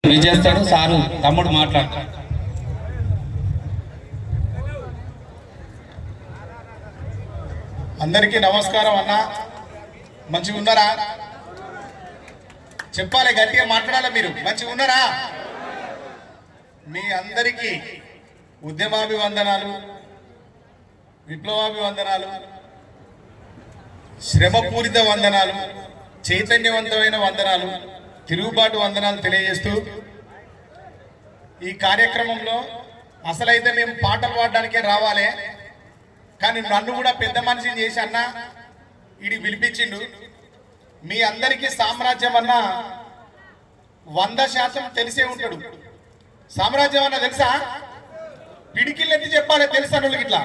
చేస్తాడు సారు తమ్ముడు మాట్లాడతాడు. అందరికీ నమస్కారం అన్న. మంచిగా ఉన్నారా? చెప్పాలి, గట్టిగా మాట్లాడాలి. మీరు మంచిగా ఉన్నారా? మీ అందరికీ ఉద్యమాభివందనాలు, విప్లవాభివందనాలు, శ్రమపూరిత వందనాలు, చైతన్యవంతమైన వందనాలు, తిరుగుబాటు వందనాలు తెలియజేస్తూ ఈ కార్యక్రమంలో అసలైతే మేము పాటలు పాడడానికే రావాలి, కానీ నన్ను కూడా పెద్ద మనిషిని చేసి అన్న ఇది పిలిపించిండు. మీ అందరికీ సామ్రాజ్యం అన్న 100% తెలిసే ఉంటాడు. సామ్రాజ్యం అన్న తెలుసా? పిడికిళ్ళెత్తి చెప్పాలి, తెలుసా వాళ్ళకి? ఇట్లా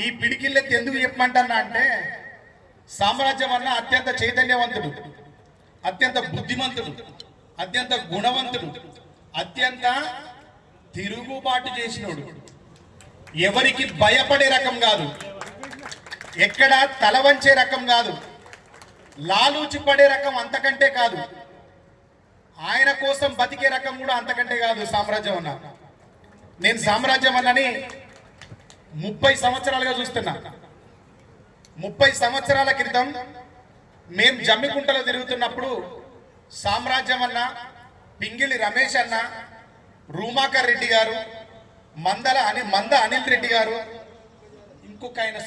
ఈ పిడికిళ్ళెత్తి ఎందుకు చెప్పమంటన్నా అంటే, సామ్రాజ్యం అన్న అత్యంత చైతన్యవంతుడు, అత్యంత బుద్ధిమంతుడు, అత్యంత గుణవంతుడు, అత్యంత తిరుగుబాటు చేసినోడు. ఎవరికి భయపడే రకం కాదు, ఎక్కడ తల వంచే రకం కాదు, లాలూచి పడే రకం అంతకంటే కాదు, ఆయన కోసం బతికే రకం కూడా అంతకంటే కాదు సామ్రాజ్యం అన్న. నేను సామ్రాజ్యం అన్నని 30 సంవత్సరాలుగా చూస్తున్నా. 30 సంవత్సరాల క్రితం మేము జమ్మికుంటలో తిరుగుతున్నప్పుడు సామ్రాజ్యం అన్న, పింగిలి రమేష్ అన్న, రూమాకర్ రెడ్డి గారు, మంద అనిల్ రెడ్డి గారు, ఇంకొక ఆయన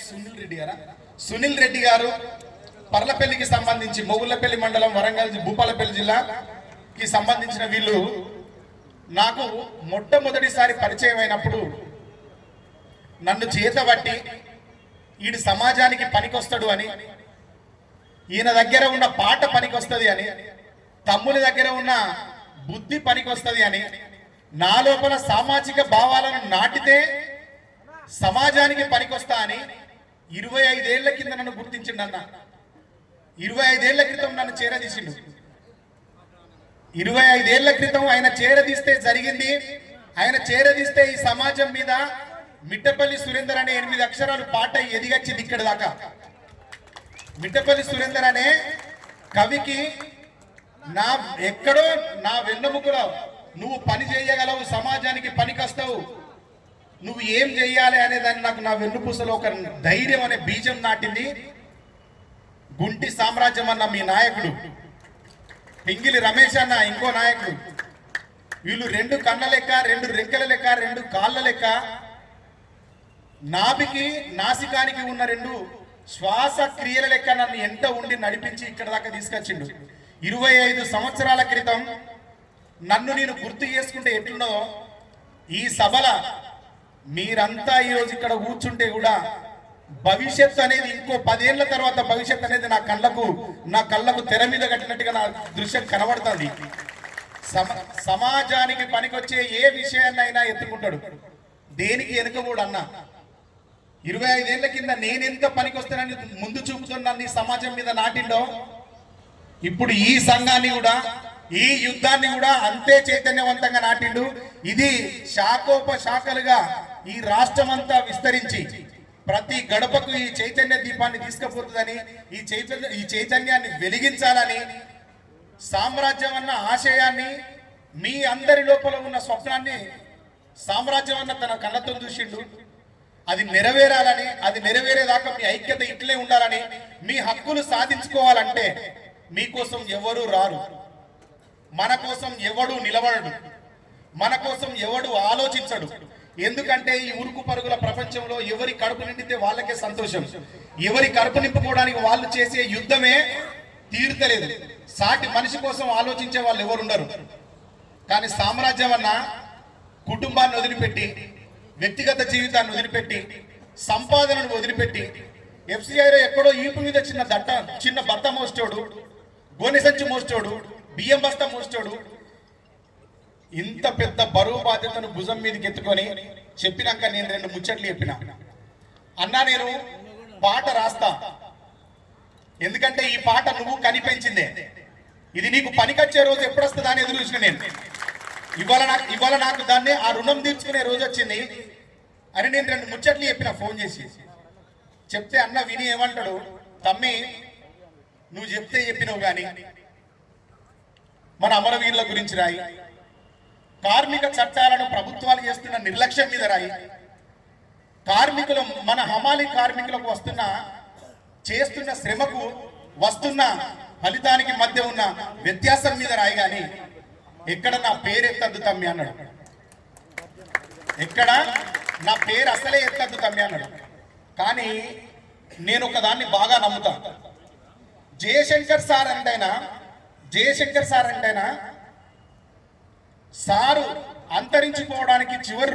సునీల్ రెడ్డి గారు, పర్లపల్లికి సంబంధించి మొగుళ్ళపల్లి మండలం, వరంగల్ భూపాలపల్లి జిల్లాకి సంబంధించిన వీళ్ళు నాకు మొట్టమొదటిసారి పరిచయం అయినప్పుడు నన్ను చేతబట్టి ఈడు సమాజానికి పనికొస్తాడు అని, ఈయన దగ్గర ఉన్న పాట పనికొస్తుంది అని, తమ్ముని దగ్గర ఉన్న బుద్ధి పనికొస్తుంది అని, నా లోపల సామాజిక భావాలను నాటితే సమాజానికి పనికొస్తా అని 25 ఏళ్ల కింద నన్ను గుర్తించిండు అన్న. 25 ఏళ్ల క్రితం నన్ను చేరదీసిండు. 25 ఏళ్ల క్రితం ఆయన చేరదీస్తే జరిగింది. ఆయన చేరదీస్తే ఈ సమాజం మీద మిట్టపల్లి సురేందర్ అనే 8 అక్షరాలు పాట ఎదిగచ్చింది ఇక్కడ దాకా. మిట్టపల్లి సురేందర్ అనే కవికి ఎక్కడో నా వెన్నెముకలో నువ్వు పని చేయగలవు, సమాజానికి పనికొస్తావు, నువ్వు ఏం చెయ్యాలి అనేదాన్ని నాకు నా వెన్నుపూసలో ఒక ధైర్యం అనే బీజం నాటింది గుంటి సామ్రాజ్యం అన్న మీ నాయకుడు, పింగిలి రమేష్ అన్న ఇంకో నాయకుడు. వీళ్ళు 2 కళ్ళ లెక్క, 2 రెక్కల లెక్క, 2 కాళ్ళ లెక్క, నాభికి నాసికానికి ఉన్న 2 శ్వాస క్రియల లెక్క నన్ను ఎంట ఉండి నడిపించి ఇక్కడ దాకా తీసుకొచ్చిండు. 25 సంవత్సరాల క్రితం నన్ను నేను గుర్తు చేసుకుంటే ఎట్లున్నదో ఈ సభల మీరంతా ఈరోజు ఇక్కడ కూర్చుంటే కూడా భవిష్యత్తు అనేది ఇంకో 10 ఏళ్ల తర్వాత భవిష్యత్తు అనేది నా కళ్ళకు తెర మీద కట్టినట్టుగా నా దృశ్యం కనబడుతుంది. సమాజానికి పనికొచ్చే ఏ విషయాన్నైనా ఎత్తుకుంటాడు, దేనికి వెనుకబోడు అన్న. 25 ఏళ్ల కింద నేనెంత పనికొస్తానని ముందు చూపుతున్న సమాజం మీద నాటిండో, ఇప్పుడు ఈ సంఘాన్ని కూడా, ఈ యుద్ధాన్ని కూడా అంతే చైతన్యవంతంగా నాటిండు. ఇది శాఖోపశాఖలుగా ఈ రాష్ట్రం అంతా విస్తరించి ప్రతి గడపకు ఈ చైతన్య దీపాన్ని తీసుకుపోతుందని, ఈ చైతన్యాన్ని వెలిగించాలని, సామ్రాజ్యం అన్న ఆశయాన్ని, మీ అందరి లోపల ఉన్న స్వప్నాన్ని సామ్రాజ్యం అన్న తన కళ్ళతో చూసిండు. అది నెరవేరాలని, అది నెరవేరేదాకా మీ ఐక్యత ఇట్లే ఉండాలని, మీ హక్కులు సాధించుకోవాలంటే మీకోసం ఎవరు రారు, మన కోసం ఎవడు నిలబడడు, మన కోసం ఎవడు ఆలోచించడు. ఎందుకంటే ఈ ఉరుకు పరుగుల ప్రపంచంలో ఎవరి కడుపు నిండితే వాళ్ళకే సంతోషం, ఎవరి కడుపు నింపుకోవడానికి వాళ్ళు చేసే యుద్ధమే తీరుతలేదు. సాటి మనిషి కోసం ఆలోచించే వాళ్ళు ఎవరుండరు. కానీ సామ్రాజ్యం అన్న కుటుంబాన్ని వదిలిపెట్టి, వ్యక్తిగత జీవితాన్ని వదిలిపెట్టి, సంపాదనను వదిలిపెట్టి, FCIలో ఎక్కడో ఈపు మీద చిన్న బత్త మోస్తోడు, గోనె సంచి మోస్తోడు, బియ్యం బస్తా మోస్తోడు, ఇంత పెద్ద బరువు బాధ్యతను భుజం మీదకి ఎత్తుకొని చెప్పినాక నేను 2 ముచ్చట్లు చెప్పిన. అన్నా నేను పాట రాస్తా, ఎందుకంటే ఈ పాట నువ్వు కనిపెంచిందే, ఇది నీకు పనికొచ్చే రోజు ఎప్పుడు వస్తుందా అని ఎదురు చూసిన నేను. ఇవాళ నాకు దాన్ని ఆ రుణం తీర్చుకునే రోజు వచ్చింది అని నేను 2 ముచ్చట్లు చెప్పిన ఫోన్ చేసి. చెప్తే అన్న విని ఏమంటాడు, తమ్మి నువ్వు చెప్తే చెప్పినవు కానీ మన అమరవీరుల గురించి రాయి, కార్మిక చట్టాలను ప్రభుత్వాలు చేస్తున్న నిర్లక్ష్యం మీద రాయి, కార్మికులు మన హమాలి కార్మికులకు చేస్తున్న శ్రమకు వస్తున్న ఫలితానికి మధ్య ఉన్న వ్యత్యాసం మీద రాయి. కానీ ఎక్కడ నా పేరు ఎత్తద్దు తమ్మి అన్నాడు, ఎక్కడ నా పేరు అసలే ఎత్తద్దు తమ్మి అన్నాడు. కానీ నేను ఒకదాన్ని బాగా నమ్ముతా, జయశంకర్ సార్ అంటేనా సారు అంతరించిపోవడానికి చివరి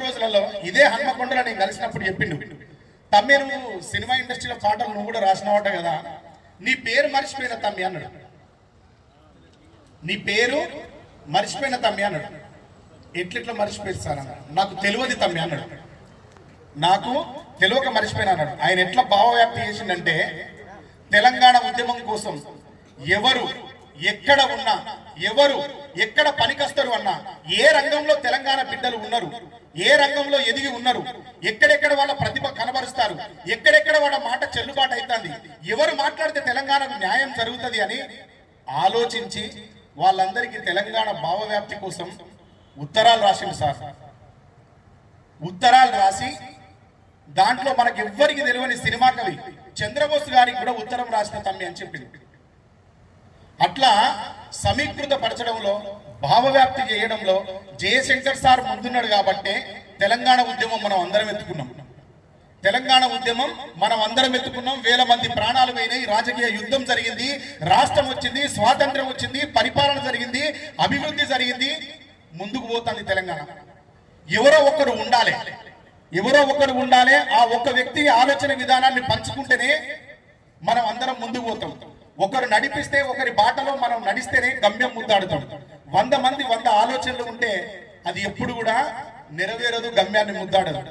రోజులలో ఇదే హన్మకొండలో నేను కలిసినప్పుడు చెప్పిండు, తమ్మి నువ్వు సినిమా ఇండస్ట్రీలో పాటలు నువ్వు కూడా రాసినవాట కదా, నీ పేరు మర్చిపోయిన తమ్మి అన్నాడు, నీ పేరు మర్చిపోయిన తమ్మి అన్నాడు. ఎట్లెట్లా మర్చిపోయింది సార్ అన్నాడు, నాకు తెలియదు తమ్మి అన్నాడు, నాకు తెలియక మర్చిపోయిన అన్నాడు. ఆయన ఎట్లా భావవ్యాప్తి చేసిందంటే, తెలంగాణ ఉద్యమం కోసం ఎవరు ఎక్కడ ఉన్నా, ఎవరు ఎక్కడ పనికొస్తారు అన్నా, ఏ రంగంలో తెలంగాణ బిడ్డలు ఉన్నారు, ఏ రంగంలో ఎదిగి ఉన్నారు, ఎక్కడెక్కడ వాళ్ళ ప్రతిభ కనబరుస్తారు, ఎక్కడెక్కడ వాళ్ళ మాట చెల్లుబాటు అవుతుంది, ఎవరు మాట్లాడితే తెలంగాణకు న్యాయం జరుగుతుంది అని ఆలోచించి వాళ్ళందరికీ తెలంగాణ భావవ్యాప్తి కోసం ఉత్తరాలు రాసిండు సార్. ఉత్తరాలు రాసి దాంట్లో మనకి ఎవ్వరికి తెలియని సినిమా కవి చంద్రబోస్ గారికి కూడా ఉత్తరం రాసిన తమ్మి అని చెప్పింది. అట్లా సమీకృత పరచడంలో, భావవ్యాప్తి చేయడంలో జయశంకర్ సార్ ముందున్నాడు కాబట్టే తెలంగాణ ఉద్యమం మనం అందరం ఎత్తుకున్నాం. తెలంగాణ ఉద్యమం మనం అందరం ఎత్తుకున్నాం. వేల మంది ప్రాణాలు పోయినాయి, రాజకీయ యుద్ధం జరిగింది, రాష్ట్రం వచ్చింది, స్వాతంత్రం వచ్చింది, పరిపాలన జరిగింది, అభివృద్ధి జరిగింది, ముందుకు పోతుంది తెలంగాణ. ఎవరో ఒకరు ఉండాలి. ఆ ఒక్క వ్యక్తి ఆలోచన విధానాన్ని పంచుకుంటేనే మనం అందరం ముందుకు పోతాం. ఒకరు నడిపిస్తే, ఒకరి బాటలో మనం నడిస్తేనే గమ్యం ముద్దాడుతాం. 100 మంది 100 ఆలోచనలు ఉంటే అది ఎప్పుడు కూడా నెరవేరదు, గమ్యాన్ని ముద్దాడదు.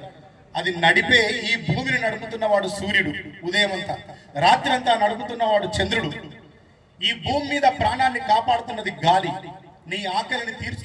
అది నడిపే ఈ భూమిని నడుపుతున్నవాడు సూర్యుడు ఉదయం అంతా, రాత్రి అంతా నడుపుతున్నవాడు చంద్రుడు. ఈ భూమి మీద ప్రాణాన్ని కాపాడుతున్నది గాలి. నీ ఆకలిని తీర్చు